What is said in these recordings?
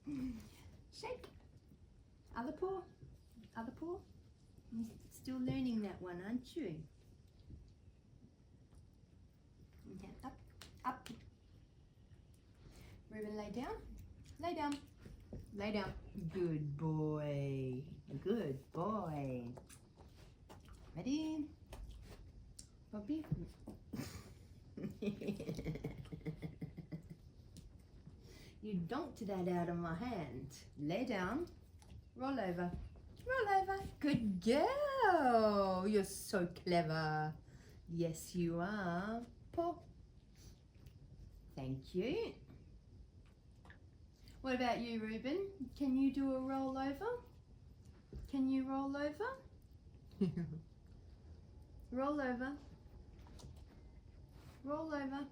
Shake. Other paw. Other paw. You're still learning that one, aren't you? Okay, up, up. Reuben, lay down. Lay down. Lay down. Good boy. Good boy. Ready? Poppi? You donked that out of my hand. Lay down. Roll over. Roll over. Good girl. You're so clever. Yes, you are. Paw. Thank you. What about you, Reuben? Can you do a roll over? Can you roll over? Roll over. Roll over.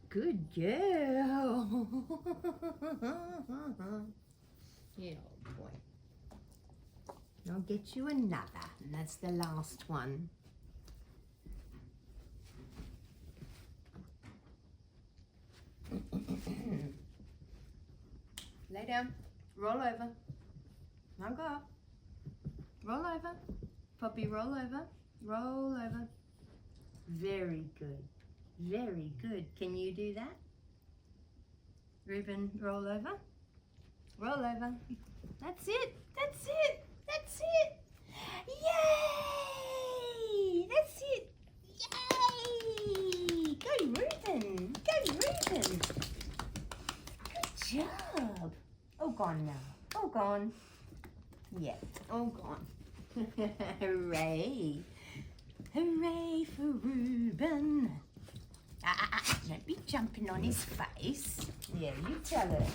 Good girl. Yeah, boy. I'll get you another, and that's the last one. Lay down. Roll over. Now go up. Roll over. Poppi, roll over. Roll over. Very good. Very good. Can you do that? Reuben, roll over. Roll over. That's it. That's it. That's it. Yay! That's it. Yay! Go Reuben. Go Reuben. Good job. All gone now. All gone. Yeah, all gone. Hooray. Hooray for Reuben. Don't be jumping on his face. Yeah, you tell her.